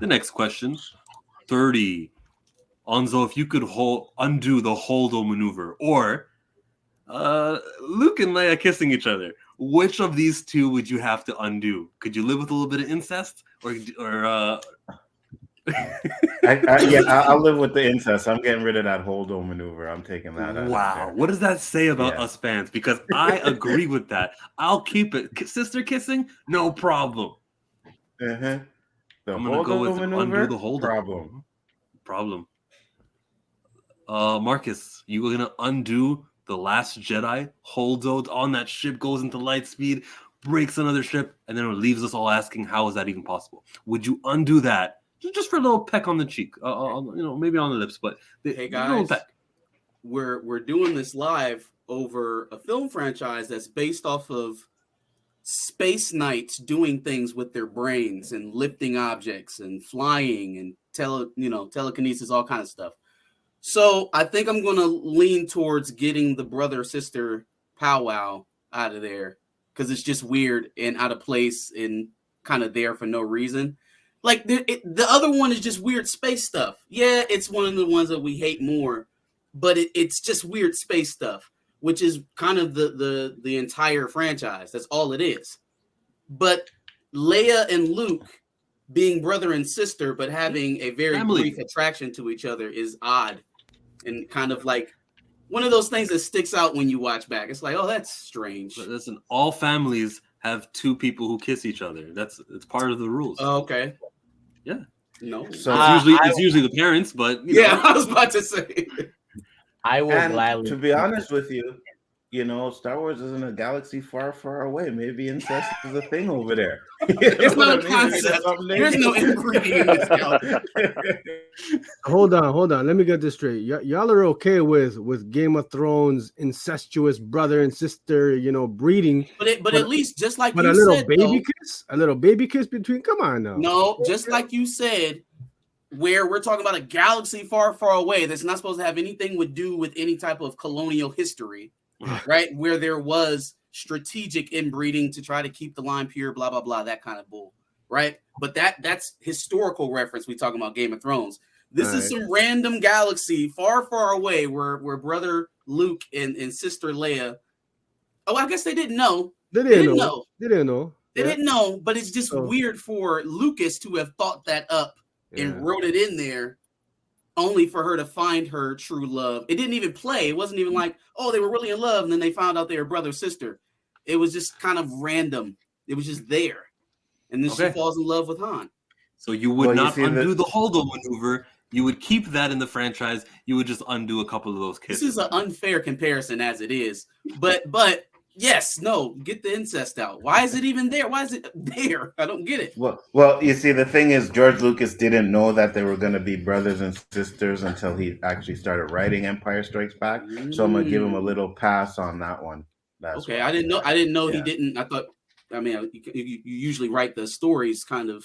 The next question, 30. Anzo, if you could undo the Holdo maneuver, or Luke and Leia kissing each other, which of these two would you have to undo? Could you live with a little bit of incest, or I'll live with the incest. I'm getting rid of that Holdo maneuver. I'm taking that out of Wow, there. what does that say about us fans? Because I agree with that. I'll keep it. Sister kissing, no problem. The I'm gonna go with maneuver, undo the Holdo problem. Marcus, you were gonna undo the Last Jedi Holdo on that ship, goes into light speed, breaks another ship, and then it leaves us all asking, how is that even possible? Would you undo that just for a little peck on the cheek, maybe on the lips, but hey guys, we're doing this live over a film franchise that's based off of space knights doing things with their brains and lifting objects and flying and telekinesis, all kind of stuff. So I think I'm going to lean towards getting the brother-sister powwow out of there because it's just weird and out of place and kind of there for no reason. Like the other one is just weird space stuff. Yeah, it's one of the ones that we hate more, but it's just weird space stuff, which is kind of the entire franchise. That's all it is. But Leia and Luke being brother and sister, but having a very brief attraction to each other is odd. And kind of like one of those things that sticks out when you watch back. It's like, oh, that's strange. But listen, all families have two people who kiss each other. It's part of the rules. Oh, okay. Yeah. No. So it's usually the parents, but I was about to say. I will gladly. To be honest with you, Star Wars is in a galaxy far, far away. Maybe incest is a thing over there. It's not a concept. There's no inbreeding in this galaxy. Hold on. Let me get this straight. Y'all are okay with Game of Thrones incestuous brother and sister, breeding. But at least just like you said, a little baby kiss between. Come on now. No, just like you said, where we're talking about a galaxy far, far away that's not supposed to have anything to do with any type of colonial history. Right, where there was strategic inbreeding to try to keep the line pure, blah blah blah, that kind of bull, right? But that's historical reference. We talking about Game of Thrones. This is some random galaxy far, far away where brother Luke and sister Leia. Oh, I guess they didn't know. They didn't know. They didn't know, but it's just weird for Lucas to have thought that up and wrote it in there. Only for her to find her true love. It didn't even play. It wasn't even like, oh, they were really in love, and then they found out they were brother sister. It was just kind of random. It was just there, and then she falls in love with Han. So you would not undo the Holdo maneuver. You would keep that in the franchise. You would just undo a couple of those kisses. This is an unfair comparison as it is, but yes, no, get the incest out. Why is it even there? Why is it there? I don't get it. Well, you see, the thing is, George Lucas didn't know that they were going to be brothers and sisters until he actually started writing Empire Strikes Back. So I'm going to give him a little pass on that one. Okay, I didn't know he didn't. I thought, you usually write the stories kind of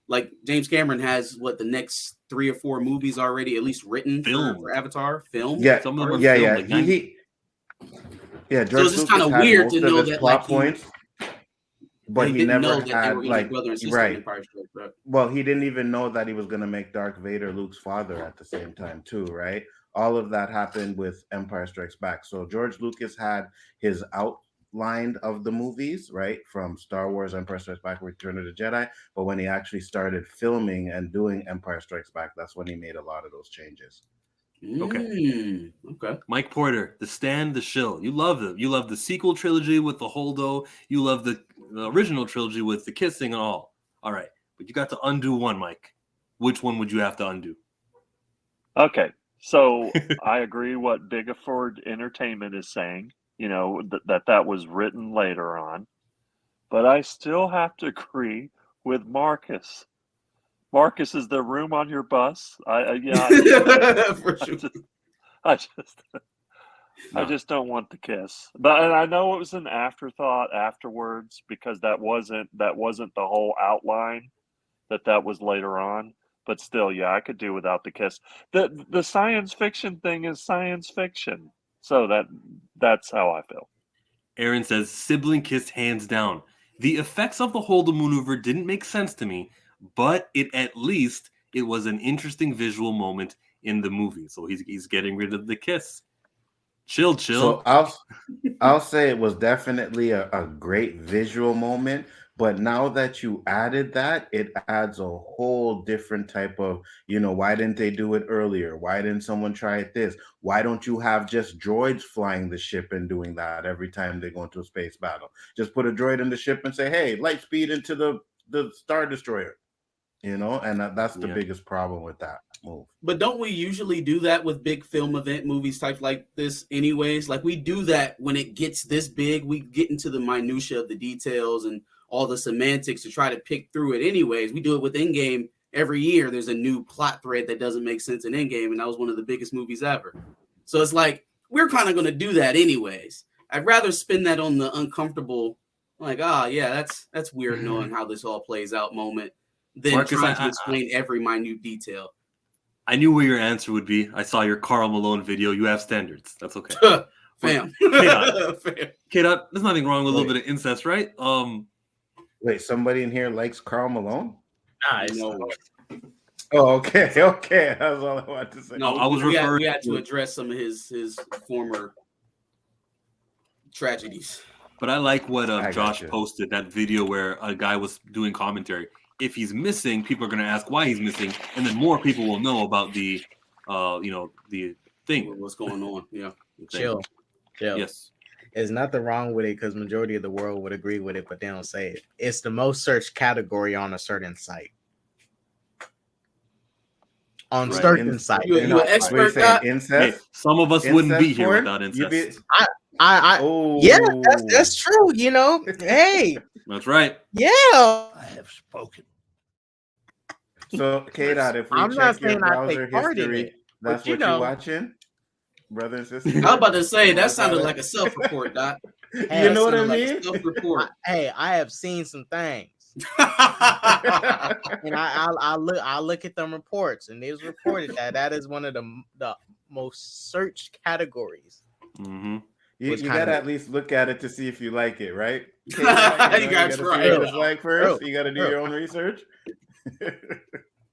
like James Cameron has the next 3 or 4 movies already at least written for Avatar film. Yeah, some of them George so it's just kind of weird to know that plot points, but he never had Well, he didn't even know that he was going to make Darth Vader Luke's father at the same time too, right? All of that happened with Empire Strikes Back. So George Lucas had his outlined of the movies, right, from Star Wars, Empire Strikes Back, Return of the Jedi. But when he actually started filming and doing Empire Strikes Back, that's when he made a lot of those changes. Okay. Mike Porter, The Stand, The Shill. You love them. You love the sequel trilogy with the Holdo. You love the original trilogy with the kissing and all. All right. But you got to undo one, Mike. Which one would you have to undo? Okay. So I agree what Bigford Entertainment is saying, that was written later on. But I still have to agree with Marcus. Marcus, is there room on your bus? I just don't want the kiss. But and I know it was an afterthought afterwards because that wasn't the whole outline. That was later on. But still, yeah, I could do without the kiss. The science fiction thing is science fiction. So that's how I feel. Aaron says sibling kiss hands down. The effects of the Holdo maneuver didn't make sense to me. but it was an interesting visual moment in the movie. So he's getting rid of the kiss. Chill. So I'll say it was definitely a great visual moment, but now that you added that, it adds a whole different type of, why didn't they do it earlier? Why didn't someone try it this? Why don't you have just droids flying the ship and doing that every time they go into a space battle? Just put a droid in the ship and say, hey, light speed into the Star Destroyer, and that's the biggest problem with that move. But don't we usually do that with big film event movies type like this anyways? Like we do that when it gets this big, we get into the minutia of the details and all the semantics to try to pick through it anyways. We do it with Endgame every year. There's a new plot thread that doesn't make sense in Endgame, and that was one of the biggest movies ever. So it's like, we're kind of going to do that anyways. I'd rather spin that on the uncomfortable, like, yeah, that's weird knowing how this all plays out moment than Marcus, trying to explain every minute detail. I knew where your answer would be. I saw your Karl Malone video. You have standards. That's okay. Fam. K-Dot, there's nothing wrong with a little bit of incest, right? Wait, somebody in here likes Karl Malone? Nice. No. Oh, okay. That's all I wanted to say. No, I was we referring had to address some of his former tragedies. But I like what Josh you. posted, that video where a guy was doing commentary. If he's missing, people are going to ask why he's missing, and then more people will know about the thing. What's going on? Yeah. Chill. Yes. There's nothing wrong with it because majority of the world would agree with it, but they don't say it. It's the most searched category on a certain site. On certain site. You an expert? Incest? Hey, some of us wouldn't be here without incest. Yeah, that's true. Hey, that's right. Yeah, I have spoken. So, K-Dot, if we check your browser history, that's what you're watching, brother and sister. I was about to say that sounded like a self-report, Doc. You know what I mean? Self-report. I have seen some things, and I look at them reports, and it was reported that is one of the most searched categories. Mm-hmm. You gotta at least look at it to see if you like it, right? You gotta try it. Like first, you gotta do your own research.